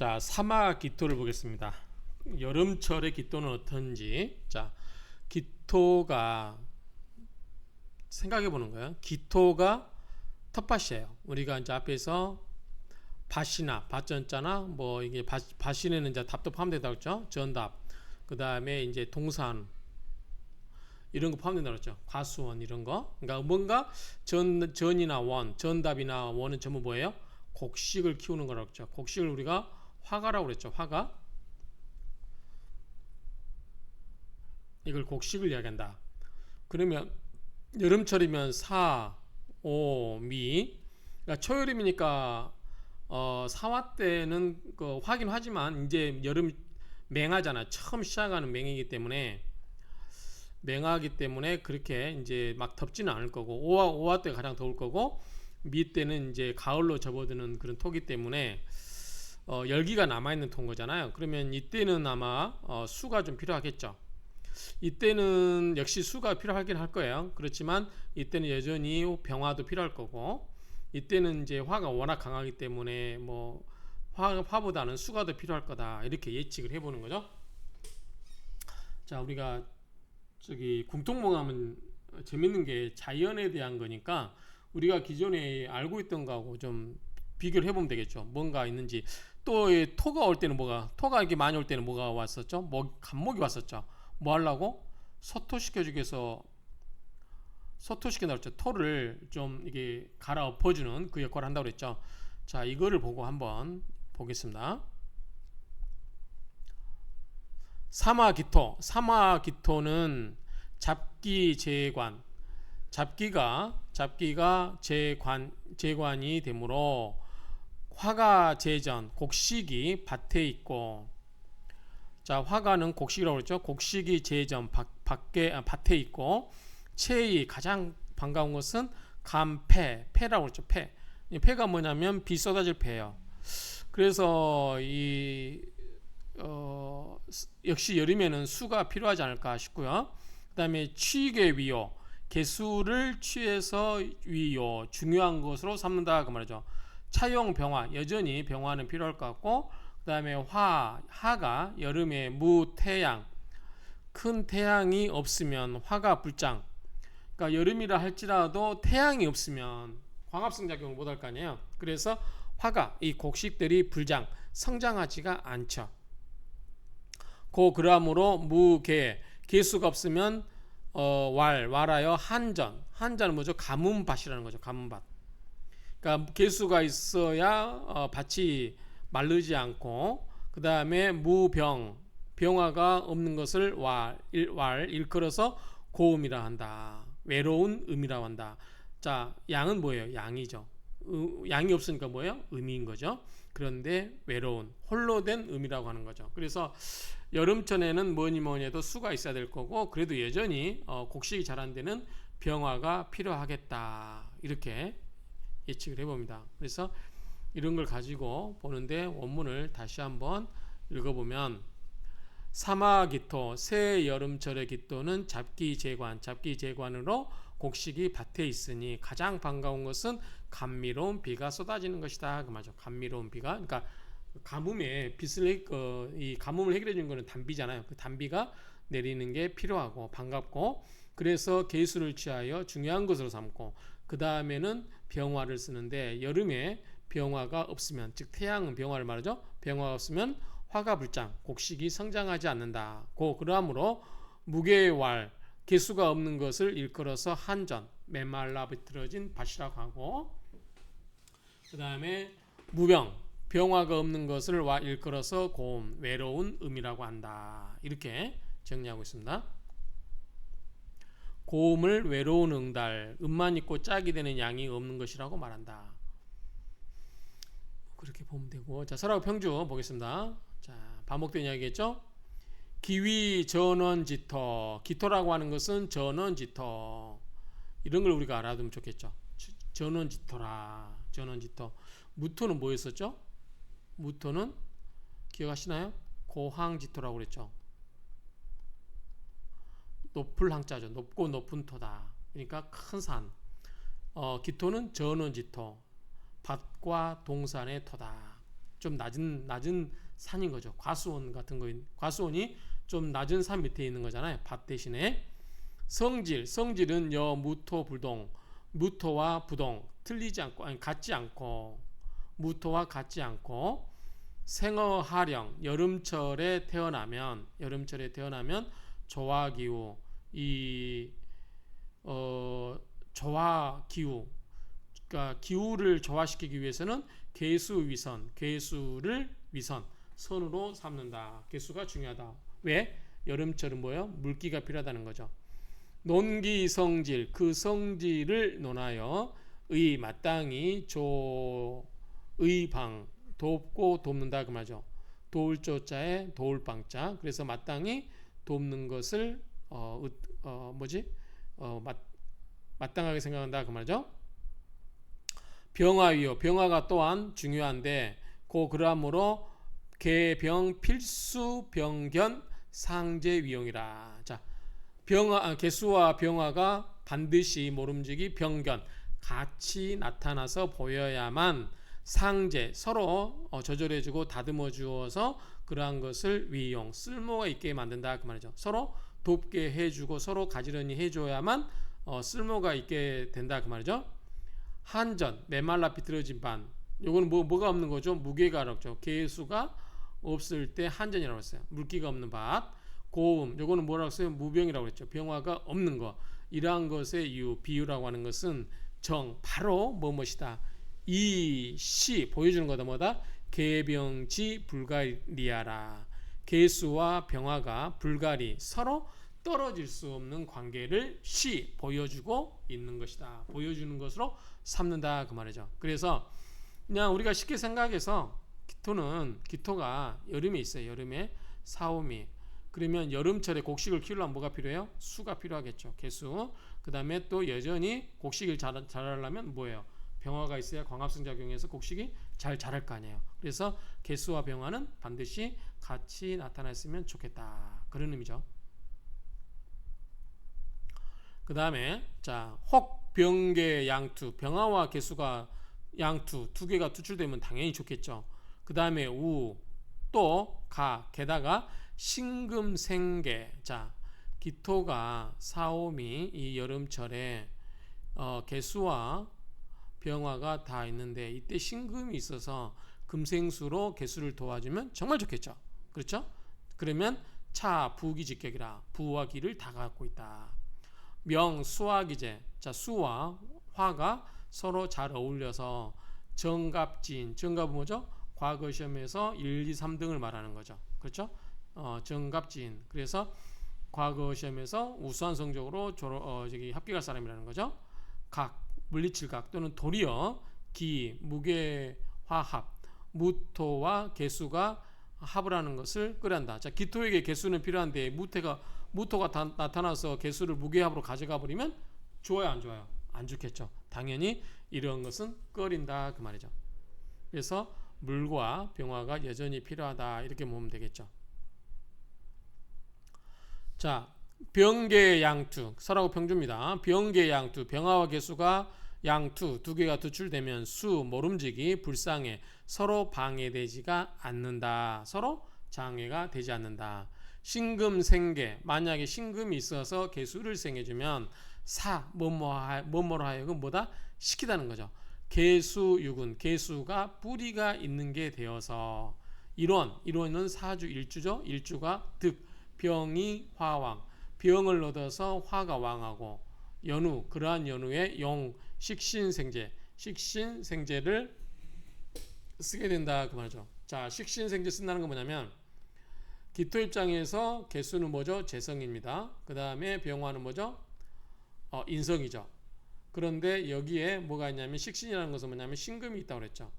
자, 사막 기토를 보겠습니다. 여름철의 기토는 어떤지. 자, 기토가 생각해 보는 거예요. 기토가 텃밭이에요. 우리가 이제 앞에서 밭이나 밭전자나 뭐 이게 밭이는 이제 답도 포함된다고 했죠. 전답. 그다음에 이제 동산 이런 거 포함된다고 했죠. 과수원 이런 거. 그러니까 뭔가 전이나 원, 전답이나 원은 전부 뭐예요? 곡식을 키우는 거라고 했죠. 곡식을 우리가 화가라고 그랬죠. 화가. 이걸 곡식을 이야기한다. 그러면 여름철이면 사, 오, 미. 그러니까 초여름이니까 사화 때는 그 하긴 하지만 이제 여름 맹하잖아. 처음 시작하는 맹이기 때문에 맹하기 때문에 그렇게 이제 막 덥지는 않을 거고 오화 때가 가장 더울 거고 미 때는 이제 가을로 접어드는 그런 토기 때문에 열기가 남아있는 토인 거잖아요. 그러면 이때는 아마 수가 좀 필요하겠죠. 이때는 역시 수가 필요하긴 할 거예요. 그렇지만 이때는 여전히 병화도 필요할 거고 이때는 이제 화가 워낙 강하기 때문에 뭐 화보다는 수가 더 필요할 거다 이렇게 예측을 해보는 거죠. 자, 우리가 저기 궁통몽하면 재밌는 게 자연에 대한 거니까 우리가 기존에 알고 있던 거하고 좀 비교를 해보면 되겠죠. 뭔가 있는지. 또 토가 올 때는 토가 이렇게 많이 올 때는 뭐가 왔었죠? 간목이 왔었죠. 뭐 하려고? 서토시켜주기 위해서 서토시킨다고 했죠. 토를 좀 이게 갈아 엎어주는 그 역할을 한다고 그랬죠. 자, 이거를 보고 한번 보겠습니다. 사마기토는 잡기 재관, 잡기가 재관이 되므로 화가 재전, 곡식이 밭에 있고, 자, 화가는 곡식이라고 그랬죠. 곡식이 재전 밭에 있고, 채의 가장 반가운 것은 패라고 그랬죠. 패가 뭐냐면 비 쏟아질 패예요. 그래서 역시 여름에는 수가 필요하지 않을까 싶고요. 그 다음에 취계 위요, 개수를 취해서 위요, 중요한 것으로 삼는다 그 말이죠. 차용 병화, 여전히 병화는 필요할 것 같고, 그 다음에 하가 여름에 무태양, 큰 태양이 없으면 화가 불장. 그러니까 여름이라 할지라도 태양이 없으면 광합성 작용을 못할 거 아니에요. 그래서 화가 이 곡식들이 불장, 성장하지가 않죠. 그러므로 개수가 없으면 와라여 한전은 뭐죠? 가뭄밭이라는 거죠. 가뭄밭. 그러니까 개수가 있어야 밭이 마르지 않고, 그 다음에 병화가 없는 것을 일컬어서 고음이라 한다. 외로운 음이라고 한다. 자, 양은 뭐예요? 양이죠. 양이 없으니까 뭐예요? 음인 거죠. 그런데 외로운 홀로 된 음이라고 하는 거죠. 그래서 여름철에는 뭐니 해도 수가 있어야 될 거고, 그래도 여전히 곡식이 자란 데는 병화가 필요하겠다 이렇게 예측을 해봅니다. 그래서 이런 걸 가지고 보는데 원문을 다시 한번 읽어보면, 사마기토, 새 여름철의 기토는 잡기재관으로 곡식이 밭에 있으니 가장 반가운 것은 감미로운 비가 쏟아지는 것이다 그 말이죠. 감미로운 비가, 그러니까 가뭄에 이 가뭄을 해결해 주는 거는 단비잖아요. 그 단비가 내리는 게 필요하고 반갑고, 그래서 개수를 취하여 중요한 것으로 삼고, 그 다음에는 병화를 쓰는데, 여름에 병화가 없으면, 즉 태양은 병화를 말하죠. 병화가 없으면 화가 불장, 곡식이 성장하지 않는다. 그러므로 무게왈, 개수가 없는 것을 일컬어서 한전, 메말라 비틀어진 밭이라고 하고, 그 다음에 병화가 없는 것을 일컬어서 고음, 외로운 음이라고 한다. 이렇게 정리하고 있습니다. 고음을 외로운 응달, 음만 있고 짝이 되는 양이 없는 것이라고 말한다. 그렇게 보면 되고, 자, 설하고 평주 보겠습니다. 자, 반복된 이야기겠죠? 기위 전원지터, 기토라고 하는 것은 전원지터, 이런 걸 우리가 알아두면 좋겠죠. 전원지터. 무토는 뭐였었죠? 무토는 기억하시나요? 고항지토라고 그랬죠. 높을 항자죠. 높고 높은 토다. 그러니까 큰 산. 기토는 전원지토, 밭과 동산의 토다. 좀 낮은 산인 거죠. 과수원 같은 거, 과수원이 좀 낮은 산 밑에 있는 거잖아요. 밭 대신에. 성질은 여 무토 불동, 무토와 부동 틀리지 않고 아니 같지 않고 무토와 같지 않고 생어하령 여름철에 태어나면 조화기후 조화기후 그러니까 기후를 조화시키기 위해서는 개수를 위선 선으로 삼는다. 개수가 중요하다. 왜? 여름철은 뭐예요? 물기가 필요하다는 거죠. 논기성질 그 성질을 논하여 의 마땅히 의방 돕고 돕는다 그 말이죠. 도울 조자에 도울 방자. 그래서 마땅히 돕는 것을 마땅하게 생각한다 그 말이죠. 병화위요. 병화가 또한 중요한데 그러므로 개병 필수 병견 상제위용이라. 자, 개수와 병화가 반드시 모름지기 병견 같이 나타나서 보여야만 상제 서로 조절해주고 다듬어 주어서 그러한 것을 위용 쓸모가 있게 만든다 그 말이죠. 서로 돕게 해주고 서로 가지런히 해줘야만 쓸모가 있게 된다 그 말이죠. 한전 메말라 비틀어진 반 요거는 뭐가 없는 거죠? 무게가 없죠. 개수가 없을 때 한전이라고 했어요. 물기가 없는 밭. 고음 요거는 뭐라고 했어요? 무병이라고 했죠. 병화가 없는 거. 이러한 것의 이유 비유라고 하는 것은 바로 무엇이다. 이시 보여주는 거다. 뭐다? 개병지 불가리아라. 개수와 병화가 불가리 서로 떨어질 수 없는 관계를 보여주고 있는 것이다. 보여주는 것으로 삼는다 그 말이죠. 그래서 그냥 우리가 쉽게 생각해서 기토가 여름에 있어요. 여름에 사오미. 그러면 여름철에 곡식을 키우려면 뭐가 필요해요? 수가 필요하겠죠. 개수. 그 다음에 또 여전히 곡식을 자라려면 뭐예요? 병화가 있어야 광합성 작용해서 곡식이 잘 자랄 거 아니에요. 그래서 개수와 병화는 반드시 같이 나타났으면 좋겠다. 그런 의미죠. 그 다음에 혹 병계 양투 병화와 개수가 양투 두 개가 투출되면 당연히 좋겠죠. 그 다음에 또 게다가 신금생계. 기토가 사오미 이 여름철에 개수와 병화가 다 있는데 이때 신금이 있어서 금생수로 개수를 도와주면 정말 좋겠죠. 그렇죠? 그러면 부기직격이라 부와 기를 다 갖고 있다. 수화기제. 수와 화가 서로 잘 어울려서 정갑진. 정갑은 뭐죠? 과거 시험에서 1, 2, 3등을 말하는 거죠. 그렇죠? 정갑진. 그래서 과거 시험에서 우수한 성적으로 합격할 사람이라는 거죠. 물리칠각 또는 도리어 무게화합 무토와 개수가 합을 하는 것을 끓한다. 기토에게 개수는 필요한데 무토가 나타나서 개수를 무게합으로 가져가 버리면 좋아요, 안 좋아요? 안 좋겠죠. 당연히 이런 것은 끓인다 그 말이죠. 그래서 물과 병화가 여전히 필요하다 이렇게 보면 되겠죠. 병계양투 서라고 평주입니다. 병계양투 병화와 개수가 양투 두 개가 투출되면 모름지기 불상해 서로 방해되지가 않는다. 서로 장애가 되지 않는다. 신금생계 만약에 신금이 있어서 개수를 생해주면 뭐뭐로 하여금 시키다는 거죠. 개수유군 개수가 뿌리가 있는 게 되어서 일원은 사주 일주죠. 일주가 병이 화왕 병을 얻어서 화가 왕하고 연우 그러한 연우의 식신생제를 쓰게 된다 그 말이죠. 식신생제 쓴다는 건 뭐냐면 기토 입장에서 개수는 뭐죠? 재성입니다. 그 다음에 병화는 뭐죠? 인성이죠. 그런데 여기에 뭐가 있냐면 식신이라는 것은 뭐냐면 신금이 있다고 그랬죠.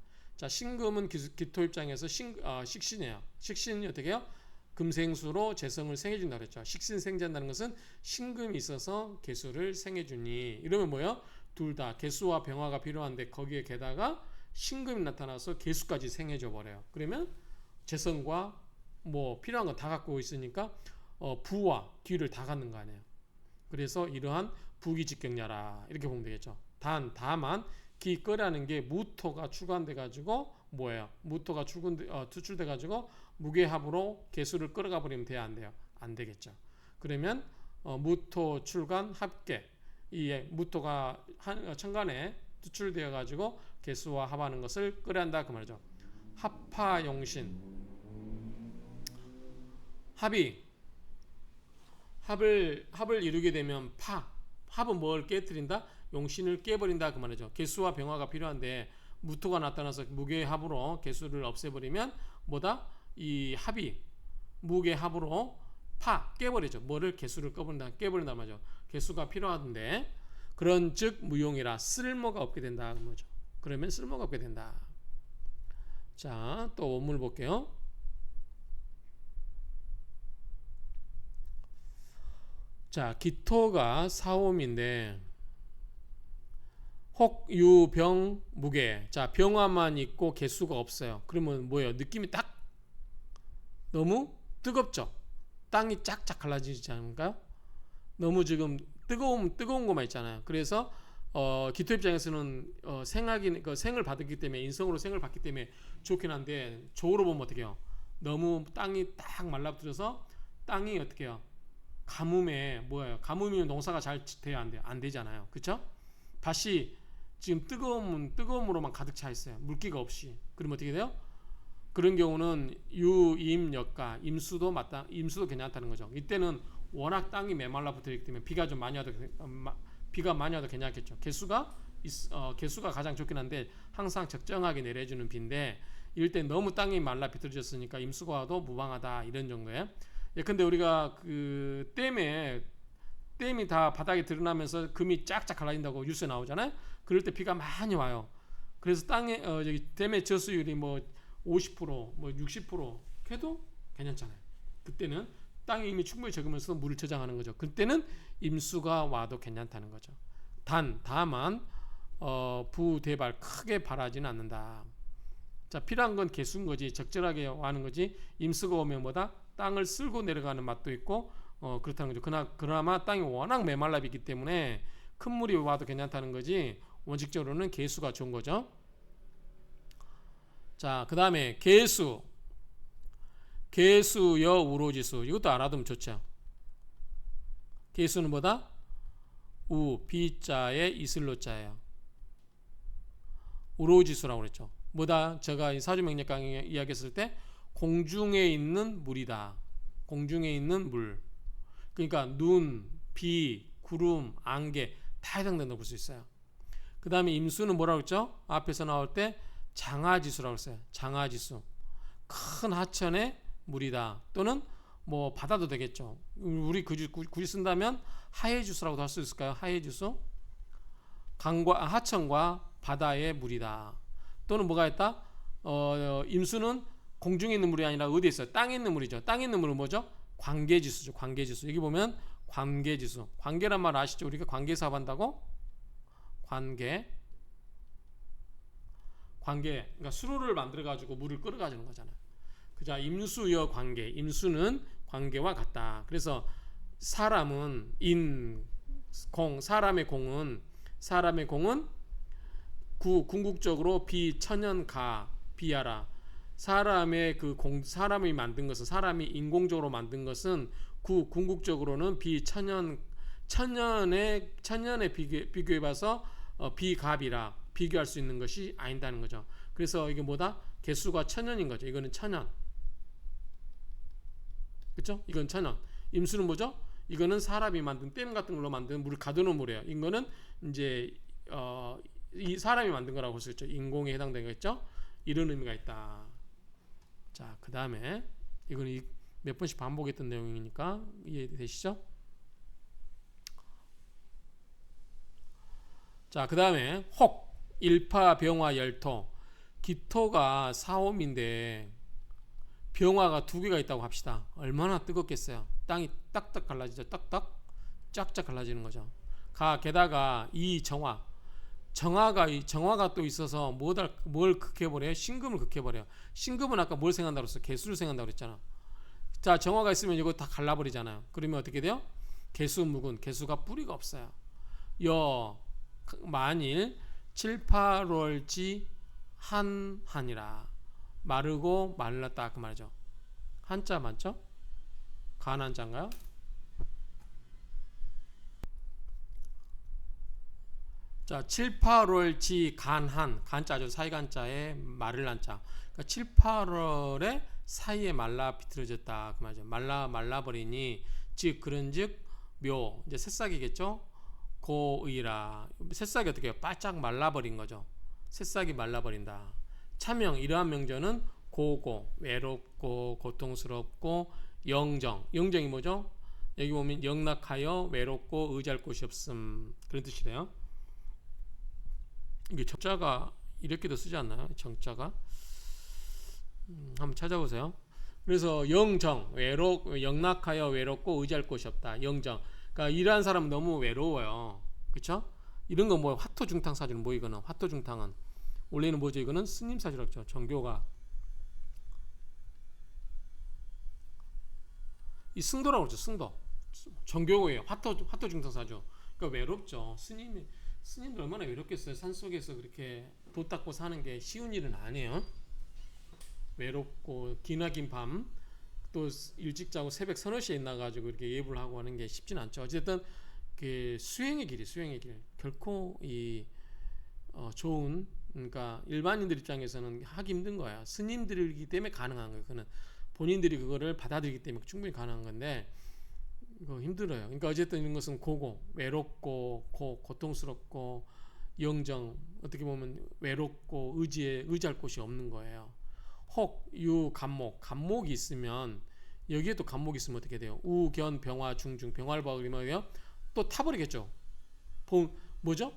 신금은 기토 입장에서 식신이에요. 식신이 어떻게 해요? 금생수로 재성을 생해준다고 그랬죠. 식신생제한다는 것은 신금이 있어서 개수를 생해주니 이러면 뭐예요? 둘 다 개수와 병화가 필요한데 거기에 게다가 신금이 나타나서 개수까지 생해줘 버려요. 그러면 재성과 필요한 거 다 갖고 있으니까 부와 기를 다 갖는 거 아니에요. 그래서 이러한 부기직격야라 이렇게 보면 되겠죠. 다만 기꺼라는 게 무토가 추가돼 가지고 뭐예요? 무토가 투출돼 가지고 무게합으로 개수를 끌어가 버리면 돼야 안 돼요? 안 되겠죠. 그러면 무토 출간 합계 이 무토가 천간에 투출되어 가지고 개수와 합하는 것을 끌어야 한다 그 말이죠. 합파용신 합을 이루게 되면 합은 뭘 깨뜨린다? 용신을 깨버린다 그 말이죠. 개수와 병화가 필요한데 무토가 나타나서 무게합으로 개수를 없애버리면 뭐다? 이 합이 무게합으로 깨버리죠. 뭐를 개수를 깨버린다 말이죠. 개수가 필요한데 그런 즉 무용이라 쓸모가 없게 된다 그 말이죠. 그러면 쓸모가 없게 된다. 자, 또 원문을 볼게요. 자, 기토가 사옴인데 혹, 유, 병, 무게. 자, 병화만 있고 개수가 없어요. 그러면 뭐예요? 느낌이 딱 너무 뜨겁죠? 땅이 쫙쫙 갈라지지 않을까요? 너무 지금 뜨거운 것만 있잖아요. 그래서 기토 입장에서는 생을 받았기 때문에 인성으로 생을 받기 때문에 좋긴 한데 조로 보면 어떻게 해요? 너무 땅이 딱 말라붙어서 땅이 어떻게 해요? 가뭄이면 농사가 잘 돼야 안 돼요? 안 되잖아요. 그렇죠? 밭이 지금 뜨거움으로만 가득 차 있어요. 물기가 없이. 그러면 어떻게 돼요? 그런 경우는 유임역가 임수도 괜찮다는 거죠. 이때는 워낙 땅이 메말라 붙어 있기 때문에 비가 많이 와도 괜찮겠죠. 개수가 가장 좋긴 한데 항상 적정하게 내려주는 비인데 이럴 때 너무 땅이 말라 비틀어졌으니까 임수가 와도 무방하다 이런 정도예요. 예, 근데 우리가 그 댐이 다 바닥에 드러나면서 금이 쫙쫙 갈라진다고 뉴스에 나오잖아요. 그럴 때 비가 많이 와요. 그래서 댐의 저수율이 50%, 60% 해도 괜찮잖아요. 그때는 땅이 이미 충분히 적으면서 물을 저장하는 거죠. 그때는 임수가 와도 괜찮다는 거죠. 다만 부대발 크게 바라지는 않는다. 자, 필요한 건 개수인 거지. 적절하게 하는 거지. 임수가 오면 뭐다? 땅을 쓸고 내려가는 맛도 있고 그렇다는 거죠. 그나마 땅이 워낙 메말라 있기 때문에 큰 물이 와도 괜찮다는 거지. 원칙적으로는 개수가 좋은 거죠. 자, 그 다음에 개수여 우로지수. 이것도 알아두면 좋죠. 개수는 뭐다? 비자에 이슬로자예요. 우로지수라고 그랬죠. 뭐다? 제가 사주명력 강의 이야기했을 때 공중에 있는 물이다. 공중에 있는 물. 그러니까 눈, 비, 구름, 안개 다 해당된다고 볼 수 있어요. 그 다음에 임수는 뭐라고 했죠? 앞에서 나올 때 장하지수라고 했어요. 장하지수. 큰 하천의 물이다. 또는 바다도 되겠죠. 우리 굳이 쓴다면 하해지수라고도 할 수 있을까요? 하해지수. 하천과 바다의 물이다. 또는 뭐가 있다? 임수는 공중에 있는 물이 아니라 어디에 있어요? 땅에 있는 물이죠. 땅에 있는 물은 뭐죠? 관계지수죠. 관계지수. 여기 보면 관계지수. 관계란 말 아시죠? 우리가 관계 사업한다고? 관계. 그러니까 수로를 만들어 가지고 물을 끌어가지는 거잖아요. 그자 임수여 관계. 임수는 관계와 같다. 그래서 사람은 사람의 공은 궁극적으로 비천연가 비하라. 사람이 만든 것은 사람이 인공적으로 만든 것은 궁극적으로는 천년에 비교해 봐서 비갑이라 비교할 수 있는 것이 아닌다는 거죠. 그래서 이게 뭐다? 개수가 천년인 거죠. 이거는 천년. 그렇죠? 이건 천년. 임수는 뭐죠? 이거는 사람이 만든 댐 같은 걸로 만든 물을 가두는 물이에요. 이거는 이제 이 사람이 만든 거라고 볼 수 있죠. 인공에 해당되는 거겠죠? 이런 의미가 있다. 자, 그 다음에 이거는 몇 번씩 반복했던 내용이니까 이해되시죠? 자, 그 다음에 혹 일파 병화 열토. 기토가 사옴인데 병화가 두 개가 있다고 합시다. 얼마나 뜨겁겠어요. 땅이 딱딱 갈라지죠. 딱딱 쫙쫙 갈라지는 거죠. 게다가 이 정화가 또 있어서 뭘 극해버려요? 신금을 극해버려요. 신금은 아까 뭘 생각한다고 했어? 개수를 생각한다고 그랬잖아. 자, 정화가 있으면 이거 다 갈라버리잖아요. 그러면 어떻게 돼요? 개수묵은 개수가 뿌리가 없어요. 만일 7, 8월지 한이라. 마르고 말랐다 그 말이죠. 한자 맞죠? 간한자인가요? 자, 7, 8월 지 간한 간자죠. 사이간자에 말을 한자. 그러니까 7, 8월에 사이에 말라 비틀어졌다 그 말이죠. 말라버리니 즉 그런즉 묘 이제 새싹이겠죠. 고의라 새싹이 어떻게 해요? 바짝 말라버린 거죠. 새싹이 말라버린다. 차명 이러한 명저는 고고 외롭고 고통스럽고 영정이 뭐죠? 여기 보면 영락하여 외롭고 의지할 곳이 없음 그런 뜻이래요. 이게 정자가 이렇게도 쓰지 않나요? 정자가 한번 찾아보세요. 그래서 영정 영락하여 외롭고 의지할 곳이 없다. 영정 그러니까 일하는 사람은 너무 외로워요. 그렇죠? 이런 거 뭐 화토중탕 사주는 뭐 이거는 화토중탕은 원래는 뭐죠? 이거는 스님 사주라고 했죠. 정교가 이 승도라고 그러죠. 승도 정교예요. 화토중탕 사주. 그러니까 외롭죠. 스님들 얼마나 외롭겠어요. 산속에서 그렇게 돛 닦고 사는 게 쉬운 일은 아니에요. 외롭고 기나긴 밤 또 일찍 자고 새벽 서너 시에 나가지고 이렇게 예불 하고 하는 게 쉽진 않죠. 어쨌든 그 수행의 길 결코 이 좋은 그러니까 일반인들 입장에서는 하기 힘든 거야. 스님들이기 때문에 가능한 거예요. 그는 본인들이 그거를 받아들이기 때문에 충분히 가능한 건데 이거 힘들어요. 그러니까 어쨌든 이런 것은 고고 외롭고 고통스럽고 영정 어떻게 보면 외롭고 의지할 곳이 없는 거예요. 혹, 유, 간목이 있으면 여기에 또 간목이 있으면 어떻게 돼요? 우, 견, 병화, 중중 병화를 봐버리면 또 타버리겠죠. 뭐죠?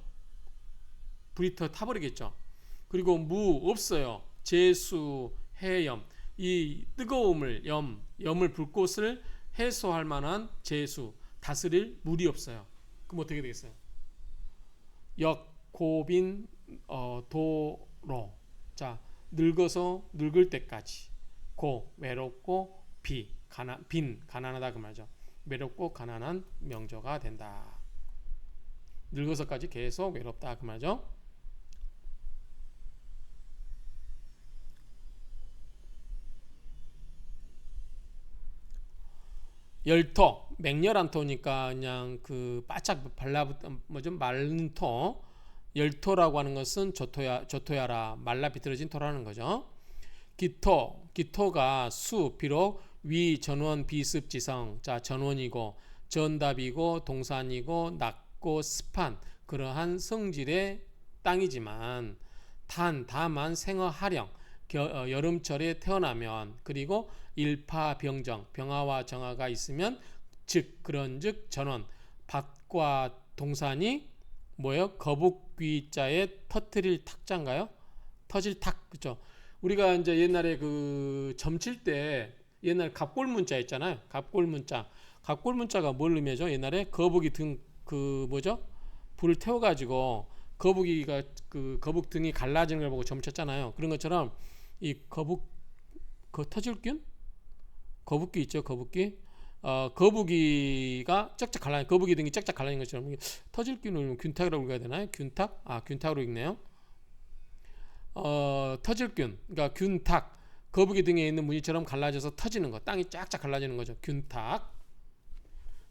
불이 타버리겠죠. 그리고 무 없어요. 재수, 해염 이 뜨거움을 염을 불꽃을 해소할 만한 재수 다스릴 물이 없어요. 그럼 어떻게 되겠어요? 역, 고빈, 도로 자 늙어서 늙을 때까지 외롭고 가난하다 그 말이죠. 외롭고 가난한 명저가 된다. 늙어서까지 계속 외롭다 그 말이죠. 열토 맹렬한 토니까 그냥 그 바짝 발라붙은 뭐죠 마른 토 열토라고 하는 것은 조토야라 말라 비틀어진 토라는 거죠. 기토가 비록 위 전원 비습지성 자 전원이고 전답이고 동산이고 낮고 습한 그러한 성질의 땅이지만 다만 생어하령 여름철에 태어나면 그리고 일파병정 병화와 정화가 있으면 즉 그런즉 전원 밭과 동산이 뭐예요? 거북귀자에 터트릴 탁자인가요? 터질 탁 그죠? 우리가 이제 옛날에 그 점칠 때 옛날 갑골문자 있잖아요. 갑골문자가 뭘 의미하죠? 옛날에 거북이 등 그 뭐죠? 불을 태워가지고 거북이가 그 거북 등이 갈라지는 걸 보고 점쳤잖아요. 그런 것처럼 이 터질균? 거북귀 있죠? 거북이가 쩍쩍 갈라진 거북이 등이 쩍쩍 갈라진 것처럼 터질균을 균탁이라고 읽어야 되나요? 균탁으로 읽네요. 터질균 그러니까 균탁 거북이 등에 있는 무늬처럼 갈라져서 터지는 거 땅이 쫙쫙 갈라지는 거죠. 균탁.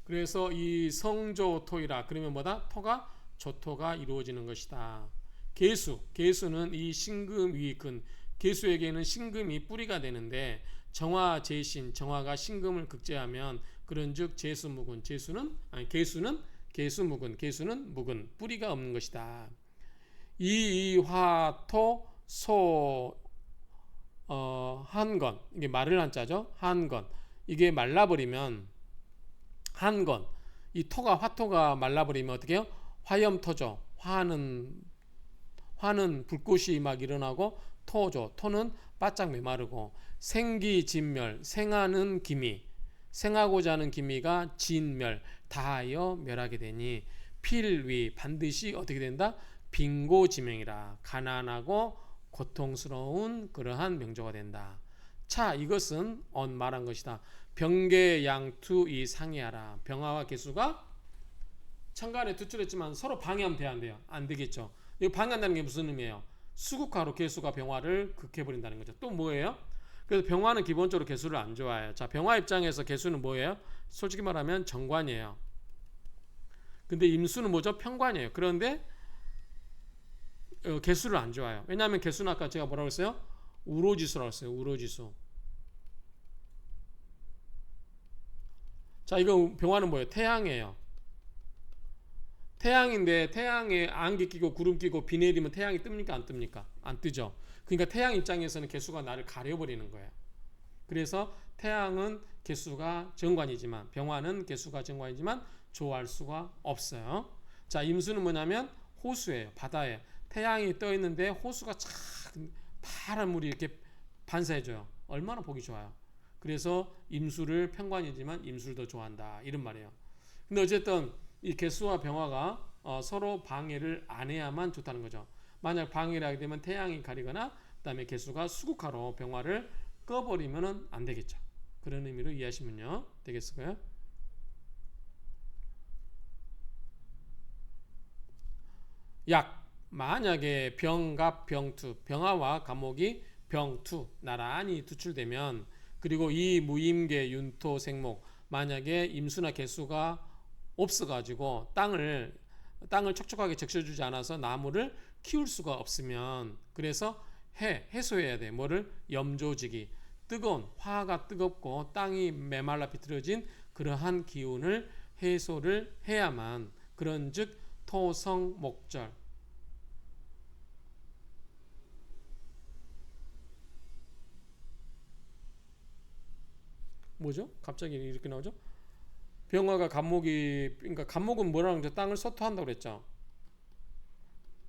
그래서 이 성조토이라 그러면 뭐다? 조토가 이루어지는 것이다. 개수는 이 신금위 근 개수에게는 신금이 뿌리가 되는데 정화가 신금을 극제하면 그런즉 재수묵은 개수묵은 뿌리가 없는 것이다. 이화토 한건 이게 마를 한자죠. 한건 이게 말라버리면 한건 이 화토가 말라버리면 어떻게 해요? 화염토죠. 화는 불꽃이 막 일어나고 토는 바짝 메마르고 생기진멸 생하고자 하는 기미가 진멸 다하여 멸하게 되니 필위 반드시 어떻게 된다? 빈고지명이라 가난하고 고통스러운 그러한 명조가 된다. 차 이것은 말한 것이다. 병계양투 이 상이하라. 병화와 개수가 천간에 투출했지만 서로 방해하면 안 돼요. 안 되겠죠. 이거 방해한다는 게 무슨 의미예요? 수국화로 개수가 병화를 극해버린다는 거죠. 또 뭐예요? 그래서 병화는 기본적으로 개수를 안 좋아해요. 자, 병화 입장에서 개수는 뭐예요? 솔직히 말하면 정관이에요. 근데 임수는 뭐죠? 편관이에요. 그런데 개수를 안 좋아해요. 왜냐하면 개수는 아까 제가 뭐라고 했어요? 우로지수라고 했어요. 우로지수. 자, 이거 병화는 뭐예요? 태양이에요. 태양인데 태양에 안개 끼고 구름 끼고 비 내리면 태양이 뜹니까? 안 뜹니까? 안 뜨죠. 그러니까 태양 입장에서는 개수가 나를 가려버리는 거예요. 그래서 태양은 개수가 정관이지만 병화는 개수가 정관이지만 좋아할 수가 없어요. 자, 임수는 뭐냐면 호수예요. 바다에 태양이 떠 있는데 호수가 참 파란 물이 이렇게 반사해줘요. 얼마나 보기 좋아요. 그래서 임수를 편관이지만 임수를 더 좋아한다 이런 말이에요. 근데 어쨌든 이 개수와 병화가 서로 방해를 안 해야만 좋다는 거죠. 만약 방해를 하게 되면 태양이 가리거나 그다음에 개수가 수국화로 병화를 꺼버리면 안 되겠죠. 그런 의미로 이해하시면요 되겠어요. 약 만약에 병갑 병투 병화와 갑목이 병투 나란히 투출되면 그리고 이 무임계 윤토 생목 만약에 임수나 개수가 없어가지고 땅을 촉촉하게 적셔주지 않아서 나무를 키울 수가 없으면 그래서 해소해야 돼. 뭐를? 염조지기 뜨거운 화가 뜨겁고 땅이 메말라 비틀어진 그러한 기운을 해소를 해야만 그런즉 토성목절 뭐죠? 갑자기 이렇게 나오죠? 병화가 갑목이 그러니까 갑목은 뭐라는 거죠? 땅을 소토한다고 그랬죠.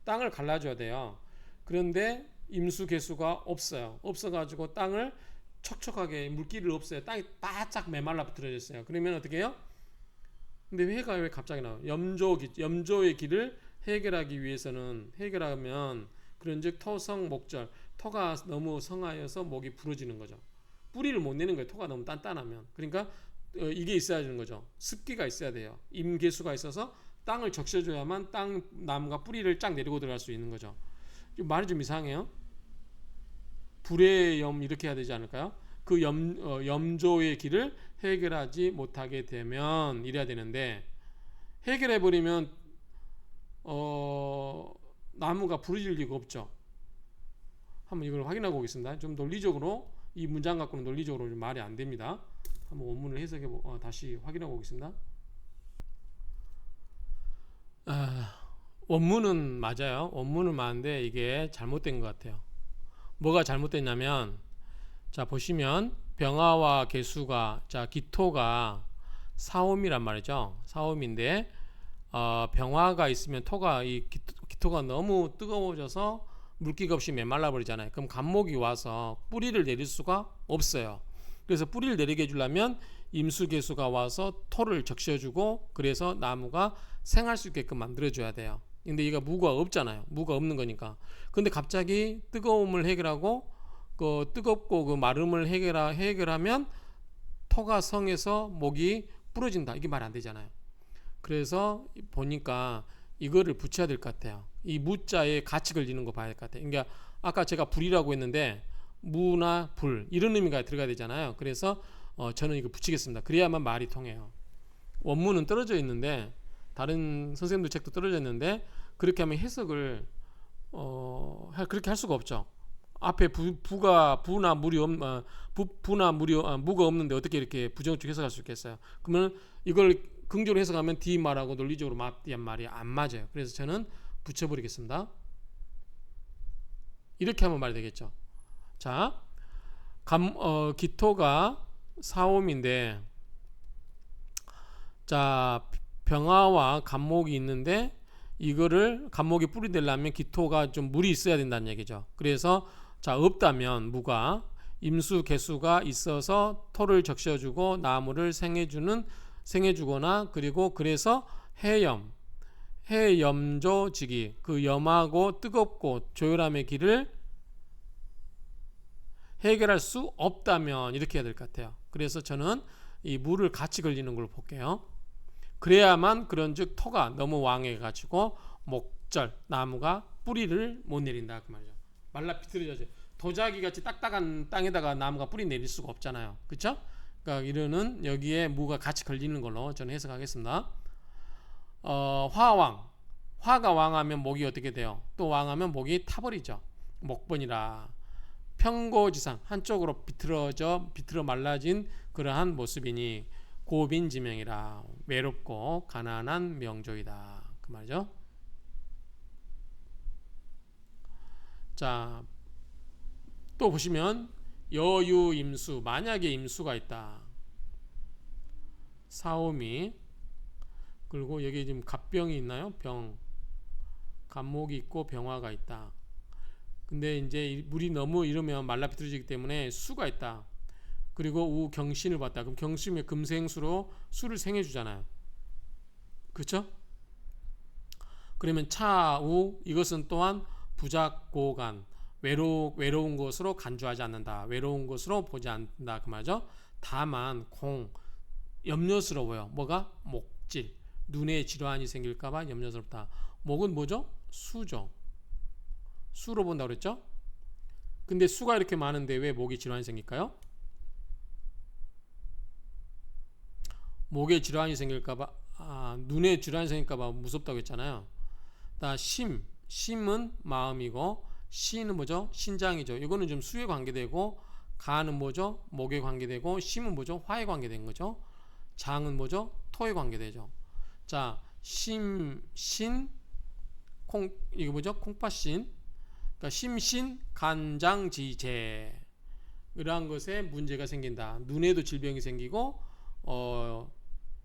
땅을 갈라줘야 돼요. 그런데 임수 개수가 없어요. 없어가지고 땅을 촉촉하게 물기를 없어요. 땅이 바짝 메말라 비틀어졌어요. 그러면 어떻게 해요? 근데 해가 왜 갑자기 나와요? 염조의 길을 해결하기 위해서는 해결하면 그런즉 토성 목절 토가 너무 성하여서 목이 부러지는 거죠. 뿌리를 못 내는 거예요. 토가 너무 단단하면. 그러니까 이게 있어야 되는 거죠. 습기가 있어야 돼요. 임계수가 있어서 땅을 적셔줘야만 나무가 뿌리를 쫙 내리고 들어갈 수 있는 거죠. 말이 좀 이상해요. 불의 염 이렇게 해야 되지 않을까요? 그 염조의 길을 해결하지 못하게 되면 이래야 되는데 해결해 버리면 나무가 부러질 리가 없죠. 한번 이걸 확인하고 오겠습니다. 좀 논리적으로 이 문장 갖고는 논리적으로 좀 말이 안 됩니다. 한번 원문을 해석해 다시 확인하고 오겠습니다. 원문은 맞아요. 원문은 맞는데 이게 잘못된 것 같아요. 뭐가 잘못됐냐면 자 보시면 병화와 개수가 자 기토가 사옴이란 말이죠. 사옴인데 병화가 있으면 토가 이 기토가 너무 뜨거워져서 물기가 없이 메말라 버리잖아요. 그럼 갑목이 와서 뿌리를 내릴 수가 없어요. 그래서 뿌리를 내리게 해주려면 임수개수가 와서 토를 적셔주고 그래서 나무가 생할 수 있게끔 만들어줘야 돼요. 근데 얘가 무가 없잖아요. 무가 없는 거니까. 근데 갑자기 뜨거움을 해결하고 그 뜨겁고 그 마름을 해결하면 토가 성해서 목이 부러진다. 이게 말 안 되잖아요. 그래서 보니까 이거를 붙여야 될 것 같아요. 이 무자에 같이 걸리는 거 봐야 될 것 같아요. 그러니까 아까 제가 불이라고 했는데 무나 불 이런 의미가 들어가야 되잖아요. 그래서 저는 이거 붙이겠습니다. 그래야만 말이 통해요. 원문은 떨어져 있는데 다른 선생님들 책도 떨어져 있는데 그렇게 하면 해석을 그렇게 할 수가 없죠. 앞에 무가 없는데 어떻게 이렇게 부정적 해석할 수 있겠어요? 그러면 이걸 긍정으로 해석하면 D 말하고 논리적으로 맞디한 말이 안 맞아요. 그래서 저는 붙여버리겠습니다. 이렇게 하면 말이 되겠죠. 자, 기토가 사옴인데 자 병화와 갑목이 있는데 이거를 갑목이 뿌리 되려면 기토가 좀 물이 있어야 된다는 얘기죠. 그래서 자 없다면 무가 임수 개수가 있어서 토를 적셔주고 나무를 생해주거나 그리고 그래서 해염조지기 그 염하고 뜨겁고 조열함의 길을 해결할 수 없다면 이렇게 해야 될 것 같아요. 그래서 저는 이 물을 같이 걸리는 걸로 볼게요. 그래야만 그런즉 토가 너무 왕해가지고 목절 나무가 뿌리를 못 내린다 그 말이죠. 말라 비틀어져요. 도자기 같이 딱딱한 땅에다가 나무가 뿌리 내릴 수가 없잖아요. 그렇죠? 그러니까 이거는 여기에 무가 같이 걸리는 걸로 저는 해석하겠습니다. 화왕. 화가 왕하면 목이 어떻게 돼요? 또 왕하면 목이 타버리죠. 목번이라. 평고지상 한쪽으로 비틀어 말라진 그러한 모습이니 고빈지명이라 외롭고 가난한 명조이다. 그 말이죠. 자, 또 보시면 여유임수 만약에 임수가 있다. 사오미 그리고 여기 지금 갑병이 있나요? 병 갑목이 있고 병화가 있다. 근데 이제 물이 너무 이러면 말라 비틀어지기 때문에 수가 있다. 그리고 우 경신을 봤다. 그럼 경신이면 금생수로 수를 생해 주잖아요. 그렇죠? 그러면 차우 이것은 또한 부작고간 외로운 것으로 간주하지 않는다. 외로운 것으로 보지 않는다. 그 말이죠. 다만 공 염려스러워요. 뭐가? 목질 눈에 질환이 생길까봐 염려스럽다. 목은 뭐죠? 수죠. 수로 본다고 그랬죠? 근데 수가 이렇게 많은데 왜 목에 질환이 생길까요? 목에 질환이 생길까봐 눈에 질환이 생길까봐 무섭다고 했잖아요. 심은 마음이고 시는 뭐죠? 신장이죠. 이거는 좀 수에 관계되고 가는 뭐죠? 목에 관계되고 심은 뭐죠? 화에 관계된 거죠. 장은 뭐죠? 토에 관계되죠. 자, 신, 이거 뭐죠? 콩팥신. 그러니까 심신, 간장지제. 이러한 것에 문제가 생긴다. 눈에도 질병이 생기고,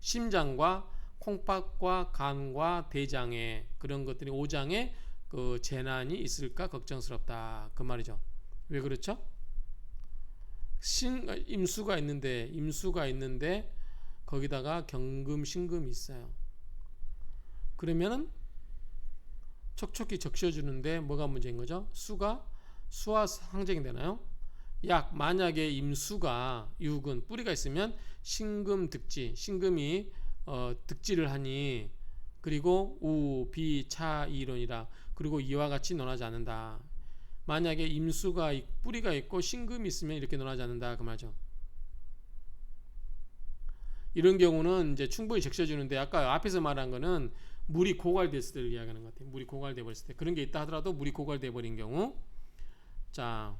심장과 콩팥과 간과 대장에 그런 것들이 오장에 그 재난이 있을까 걱정스럽다. 그 말이죠. 왜 그렇죠? 임수가 있는데 거기다가 경금, 신금이 있어요. 그러면은 촉촉히 적셔주는데 뭐가 문제인 거죠? 수와 상징이 되나요? 만약에 임수가 육은 뿌리가 있으면 신금 득지, 신금이 득지를 하니 그리고 우, 비, 차, 이론이라 그리고 이와 같이 논하지 않는다. 만약에 임수가 뿌리가 있고 신금이 있으면 이렇게 논하지 않는다 그 말이죠. 이런 경우는 이제 충분히 적셔주는데 아까 앞에서 말한 거는 물이 고갈됐을 때를 이야기하는 것 같아요. 물이 고갈돼 버렸을 때 그런 게 있다 하더라도 물이 고갈돼 버린 경우 자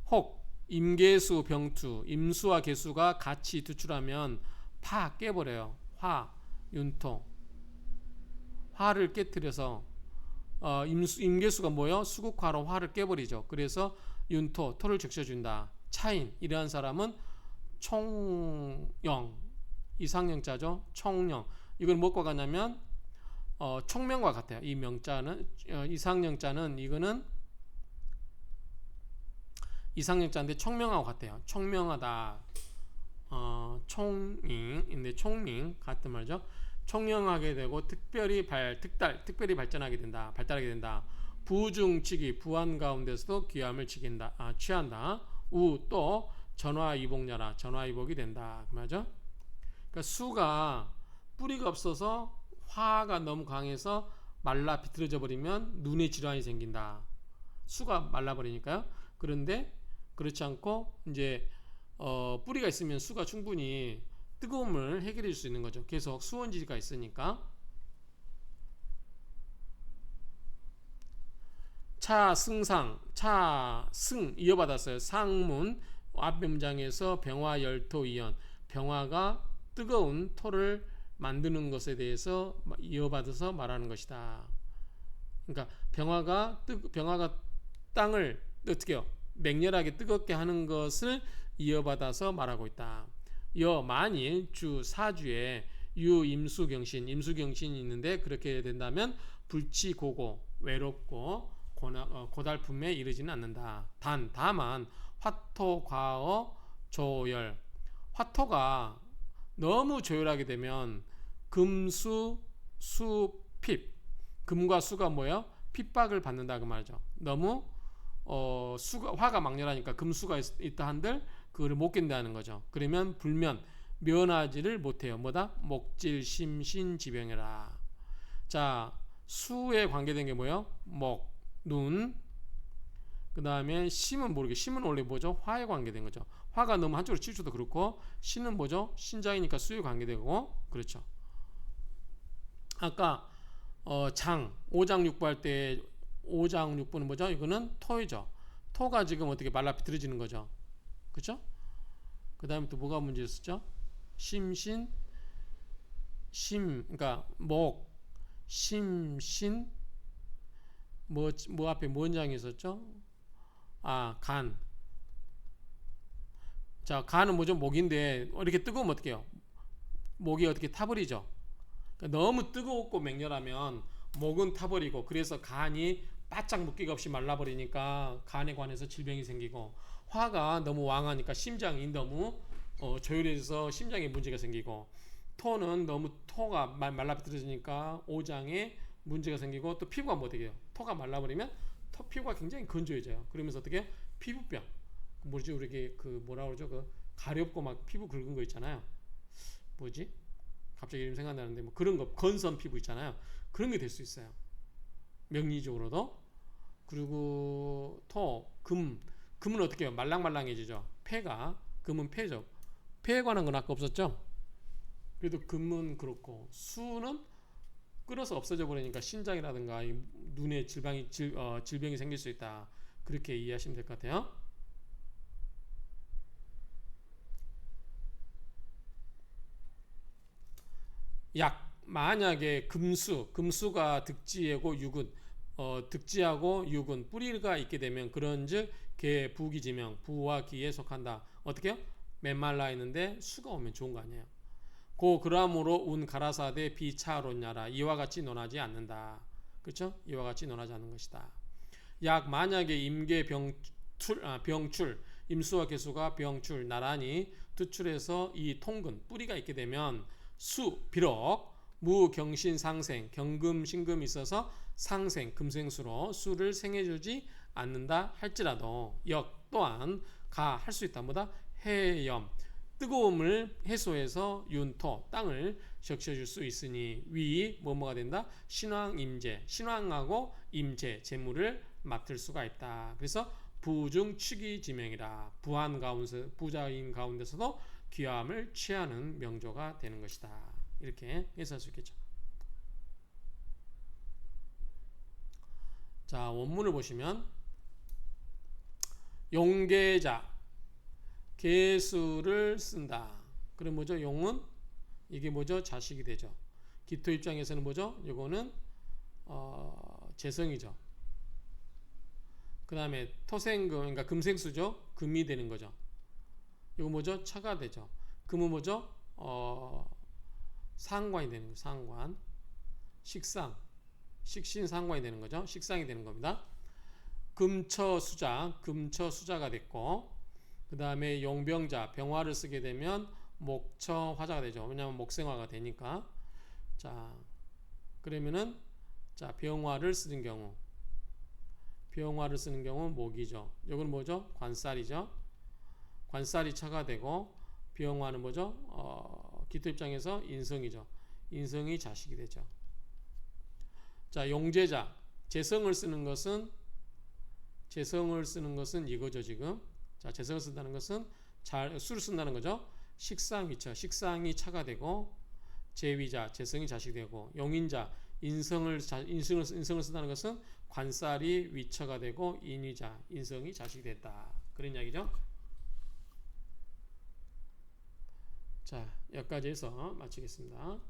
혹 임계수 병투 임수와 계수가 같이 투출하면 파 깨버려요. 화 윤토 화를 깨뜨려서 임계수가 뭐예요? 수국화로 화를 깨버리죠. 그래서 윤토 토를 적셔준다. 차인 이러한 사람은 총영 이상영자죠. 총영 이건 무엇과 같냐면 총명과 같아요. 이 명자는 이상영자는 이거는 이상영자인데 총명하고 같아요. 총명하다. 총인데 총명 같은 말이죠. 총명하게 되고 특별히 발전하게 된다. 발달하게 된다. 부중치기 부한 가운데서도 귀함을 취한다. 우 또 전화이복녀라 전화이복이 된다. 그 말이죠. 그러니까 수가 뿌리가 없어서 화가 너무 강해서 말라 비틀어져 버리면 눈에 질환이 생긴다. 수가 말라 버리니까요. 그런데 그렇지 않고 이제 뿌리가 있으면 수가 충분히 뜨거움을 해결해 줄 수 있는 거죠. 계속 수원지가 있으니까. 차승 이어받았어요. 상문 앞 문장에서 병화 열토 이연 병화가 뜨거운 토를 만드는 것에 대해서 이어받아서 말하는 것이다. 그러니까 병화가 땅을 어떻게요? 맹렬하게 뜨겁게 하는 것을 이어받아서 말하고 있다. 만일 주 사주에 임수경신이 있는데 그렇게 된다면 불치고고 외롭고 고달픔에 이르지는 않는다. 다만 화토과어 조열 화토가 너무 조열하게 되면 금수 수핍 금과 수가 뭐예요? 핍박을 받는다 그 말이죠. 너무 화가 망렬하니까 금수가 있다 한들 그거를 못 견다는 거죠. 그러면 면하지를 못해요. 뭐다? 목질 심신 지병이라. 자 수에 관계된 게 뭐예요? 목 눈. 그 다음에 심은 모르게, 심은 원래 뭐죠? 화에 관계된 거죠. 화가 너무 한쪽으로 치우쳐도 그렇고, 신은 뭐죠? 신장이니까 수에 관계되고, 그렇죠. 아까 장, 오장육부 할 때 오장육부는 뭐죠? 이거는 토이죠. 토가 지금 어떻게 말라 비틀어지는 거죠. 그렇죠? 그 다음에 또 뭐가 문제였었죠? 심신, 그러니까 목, 심신, 뭐 앞에 뭔 장이 있었죠? 간. 자, 간은 뭐죠? 목인데 이렇게 뜨거우면 어떻게 해요? 목이 어떻게 타버리죠? 그러니까 너무 뜨겁고 맹렬하면 목은 타버리고, 그래서 간이 바짝 묶기가 없이 말라버리니까 간에 관해서 질병이 생기고, 화가 너무 왕하니까 심장이 너무 조율해져서 심장에 문제가 생기고, 토는 너무 토가 말라비틀어지니까 오장에 문제가 생기고, 또 피부가 뭐 어떻게 해요? 토가 말라버리면 피부가 굉장히 건조해져요. 그러면서 어떻게 해요? 피부병. 뭐지, 우리 그 뭐라 그러죠? 그 가렵고 막 피부 긁은 거 있잖아요. 뭐지? 갑자기 이름 생각나는데, 뭐 그런 거, 건선 피부 있잖아요. 그런 게 될 수 있어요. 명리적으로도. 그리고 금은 어떻게 해요? 말랑말랑해지죠. 금은 폐죠. 폐에 관한 건 아까 없었죠? 그래도 금은 그렇고, 수는 끓어서 없어져 버리니까 신장이라든가 눈에 질병이 생길 수 있다. 그렇게 이해하시면 될 것 같아요. 약, 만약에 금수가 득지하고 육은, 득지하고 육은 뿌리가 있게 되면 그런즉 개 부기지명, 부와 기에 속한다. 어떻게요? 메말라 있는데 수가 오면 좋은 거 아니에요. 그러므로 운 가라사대 비차론야라, 이와 같이 논하지 않는다. 그렇죠? 이와 같이 논하지 않는 것이다. 약, 만약에 임계 병출, 임수와 개수가 병출 나란히 투출해서 이 통근 뿌리가 있게 되면 비록 무경신 상생, 경금 신금이 있어서 상생 금생수로 수를 생해주지 않는다 할지라도, 역 또한 할 수 있다. 뭐다? 해염, 뜨거움을 해소해서 윤토, 땅을 적셔줄 수 있으니 뭐가 된다? 신왕임재, 신왕하고 임재, 재물을 맡을 수가 있다. 그래서 부중 취기지명이라, 부자인 가운데서도 귀함을 취하는 명조가 되는 것이다. 이렇게 해석할 수 있겠죠. 자, 원문을 보시면 용계자, 개수를 쓴다. 그럼 뭐죠? 용은 이게 뭐죠? 자식이 되죠. 기토 입장에서는 뭐죠? 요거는 재성이죠. 그 다음에 토생금, 그러니까 금생수죠. 금이 되는 거죠. 이거 뭐죠? 차가 되죠. 금은 뭐죠? 상관이 되는 거죠. 상관. 식신상관이 되는 거죠. 식상이 되는 겁니다. 금처수자가 됐고, 그 다음에 용병자, 병화를 쓰게 되면 목처화자가 되죠. 왜냐하면 목생화가 되니까. 자, 그러면은 병화를 쓰는 경우 목이죠. 이건 뭐죠? 관살이죠. 관살이 차가 되고, 병화는 뭐죠? 기토 입장에서 인성이죠. 인성이 자식이 되죠. 자, 용제자, 재성을 쓰는 것은 이거죠, 지금. 자, 재성을 쓴다는 것은 수를 쓴다는 거죠. 식상위처, 식상이 차가 되고, 제위자, 재성이 자식이 되고, 용인자, 인성을 쓴다는 것은 관살이 위처가 되고, 인위자, 인성이 자식이 됐다. 그런 이야기죠. 자, 여기까지 해서 마치겠습니다.